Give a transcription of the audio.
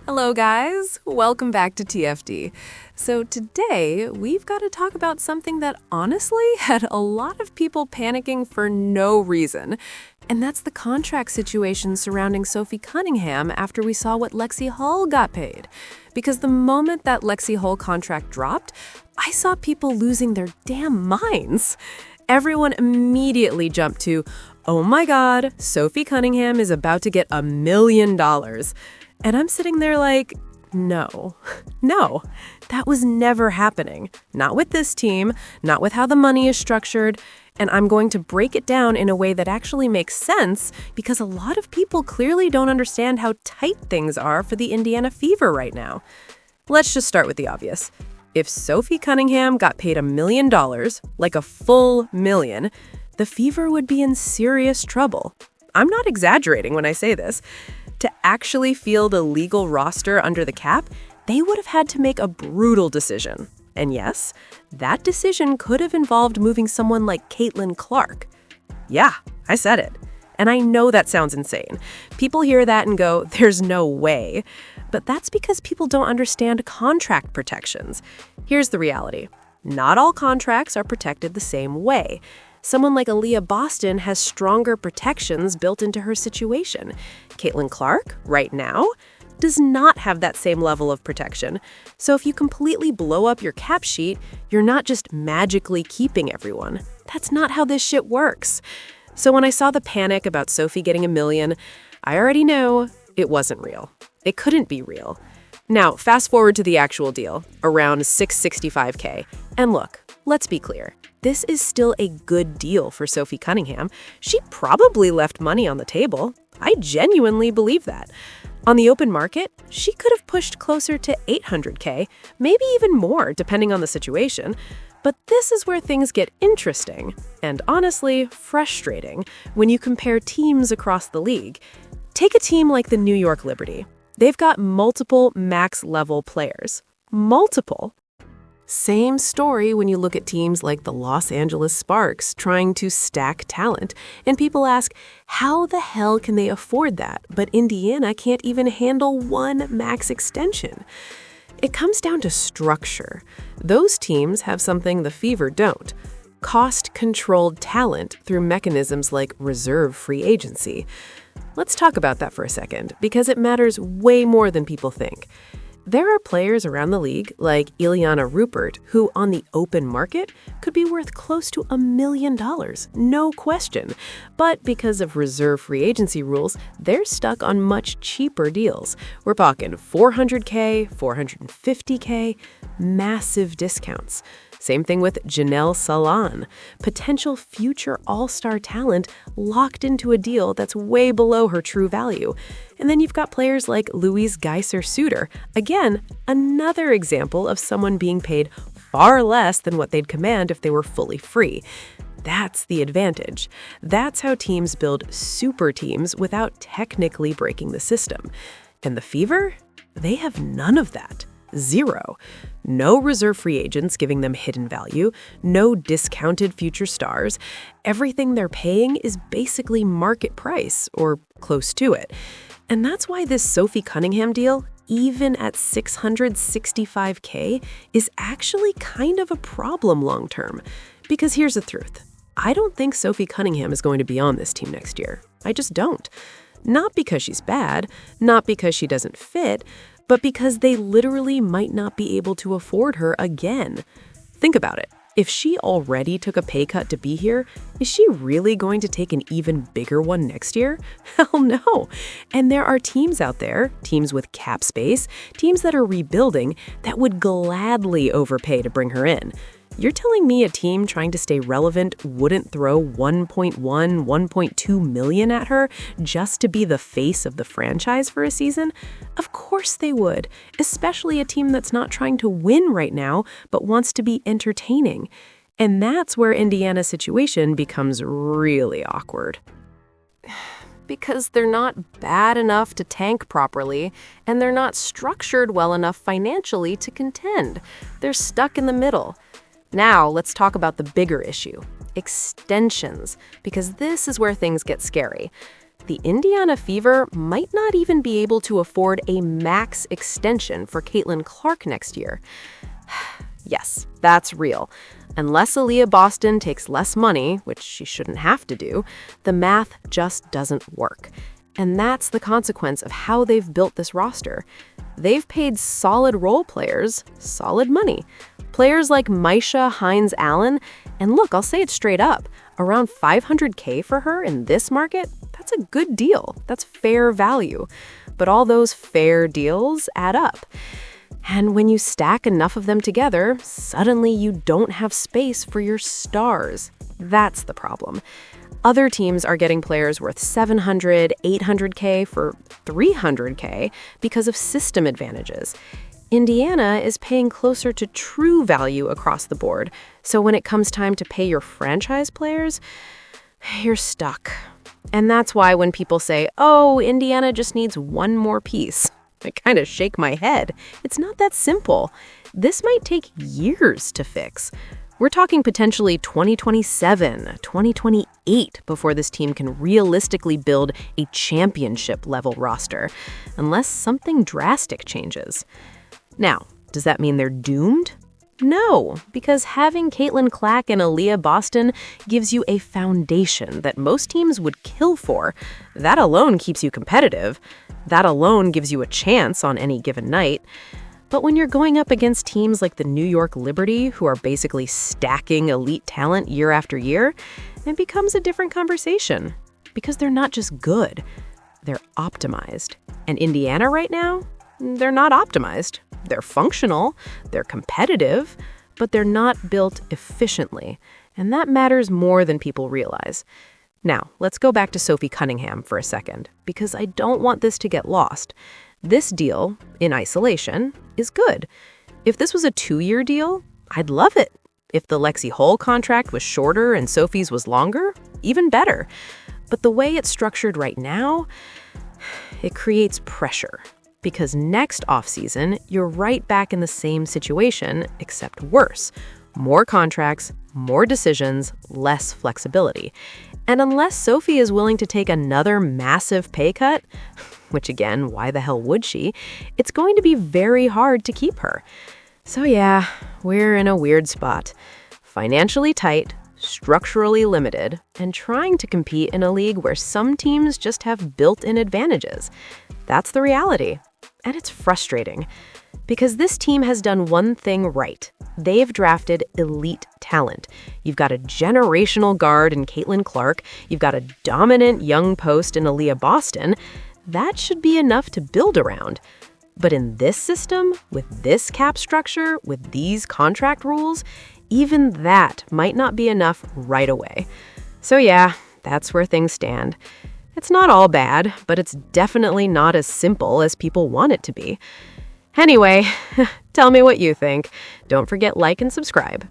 Hello guys, welcome back to TFD. So today we've got to talk about something that honestly had a lot of people panicking for no reason. And that's the contract situation surrounding Sophie Cunningham after we saw what Lexi Hull got paid. Because the moment that Lexi Hull contract dropped, I saw people losing their damn minds. Everyone immediately jumped to, oh my God, Sophie Cunningham is about to get $1 million. And I'm sitting there like, no, that was never happening. Not with this team, not with how the money is structured. And I'm going to break it down in a way that actually makes sense because a lot of people clearly don't understand how tight things are for the Indiana Fever right now. Let's just start with the obvious. If Sophie Cunningham got paid $1 million, like a full million, the Fever would be in serious trouble. I'm not exaggerating when I say this. To actually field a legal roster under the cap, they would have had to make a brutal decision. And yes, that decision could have involved moving someone like Caitlin Clark. Yeah, I said it. And I know that sounds insane. People hear that and go, there's no way. But that's because people don't understand contract protections. Here's the reality. Not all contracts are protected the same way. Someone like Aaliyah Boston has stronger protections built into her situation. Caitlin Clark, right now, does not have that same level of protection. So if you completely blow up your cap sheet, you're not just magically keeping everyone. That's not how this shit works. So when I saw the panic about Sophie getting $1 million, I already know it wasn't real. It couldn't be real. Now, fast forward to the actual deal, around $665K. And look, let's be clear. This is still a good deal for Sophie Cunningham. She probably left money on the table. I genuinely believe that. On the open market, she could have pushed closer to $800K, maybe even more, depending on the situation. But this is where things get interesting and honestly frustrating when you compare teams across the league. Take a team like the New York Liberty. They've got multiple max-level players. Multiple. Same story when you look at teams like the Los Angeles Sparks trying to stack talent. And people ask, how the hell can they afford that? But Indiana can't even handle one max extension. It comes down to structure. Those teams have something the Fever don't. Cost-controlled talent through mechanisms like reserve free agency. Let's talk about that for a second, because it matters way more than people think. There are players around the league, like Ileana Rupert, who on the open market could be worth close to $1 million, no question. But because of reserve free agency rules, they're stuck on much cheaper deals. We're talking $400K, $450K, massive discounts. Same thing with Janelle Salan, potential future all-star talent locked into a deal that's way below her true value. And then you've got players like Louise Geiser-Suter. Again, another example of someone being paid far less than what they'd command if they were fully free. That's the advantage. That's how teams build super teams without technically breaking the system. And the Fever? They have none of that. Zero. No reserve free agents giving them hidden value, no discounted future stars. Everything they're paying is basically market price, or close to it. And that's why this Sophie Cunningham deal, even at $665K, is actually kind of a problem long term. Because here's the truth. I don't think Sophie Cunningham is going to be on this team next year. I just don't. Not because she's bad, not because she doesn't fit, but because they literally might not be able to afford her again. Think about it. If she already took a pay cut to be here, is she really going to take an even bigger one next year? Hell no. And there are teams out there, teams with cap space, teams that are rebuilding, that would gladly overpay to bring her in. You're telling me a team trying to stay relevant wouldn't throw $1.1, $1.2 million at her just to be the face of the franchise for a season? Of course they would, especially a team that's not trying to win right now, but wants to be entertaining. And that's where Indiana's situation becomes really awkward. Because they're not bad enough to tank properly, and they're not structured well enough financially to contend. They're stuck in the middle. Now, let's talk about the bigger issue, extensions, because this is where things get scary. the Indiana Fever might not even be able to afford a max extension for Caitlin Clark next year. Yes, that's real. Unless Aaliyah Boston takes less money, which she shouldn't have to do, the math just doesn't work. And that's the consequence of how they've built this roster. They've paid solid role players solid money. Players like Misha Hines-Allen, and look, I'll say it straight up, around $500K for her in this market, that's a good deal. That's fair value. But all those fair deals add up. And when you stack enough of them together, suddenly you don't have space for your stars. That's the problem. Other teams are getting players worth $700, $800K for $300K because of system advantages. Indiana is paying closer to true value across the board, so when it comes time to pay your franchise players, you're stuck. And that's why when people say, oh, Indiana just needs one more piece, I kind of shake my head. It's not that simple. This might take years to fix. We're talking potentially 2027, 2028 before this team can realistically build a championship-level roster, unless something drastic changes. Now, does that mean they're doomed? No, because having Caitlin Clark and Aaliyah Boston gives you a foundation that most teams would kill for. That alone keeps you competitive. That alone gives you a chance on any given night. But when you're going up against teams like the New York Liberty, who are basically stacking elite talent year after year, it becomes a different conversation. Because they're not just good, they're optimized. And Indiana right now, they're not optimized. They're functional, they're competitive, but they're not built efficiently. And that matters more than people realize. Now, let's go back to Sophie Cunningham for a second, because I don't want this to get lost. This deal, in isolation, is good. If this was a 2-year deal, I'd love it. If the Lexi Hull contract was shorter and Sophie's was longer, even better. But the way it's structured right now, it creates pressure. Because next offseason, you're right back in the same situation, except worse. More contracts, more decisions, less flexibility. And unless Sophie is willing to take another massive pay cut, which again, why the hell would she, it's going to be very hard to keep her. So yeah, we're in a weird spot. Financially tight, structurally limited, and trying to compete in a league where some teams just have built-in advantages. That's the reality. And it's frustrating. Because this team has done one thing right. They've drafted elite talent. You've got a generational guard in Caitlin Clark. You've got a dominant young post in Aaliyah Boston. That should be enough to build around. But in this system, with this cap structure, with these contract rules, even that might not be enough right away. So yeah, that's where things stand. It's not all bad, but it's definitely not as simple as people want it to be. Anyway, tell me what you think. Don't forget like and subscribe.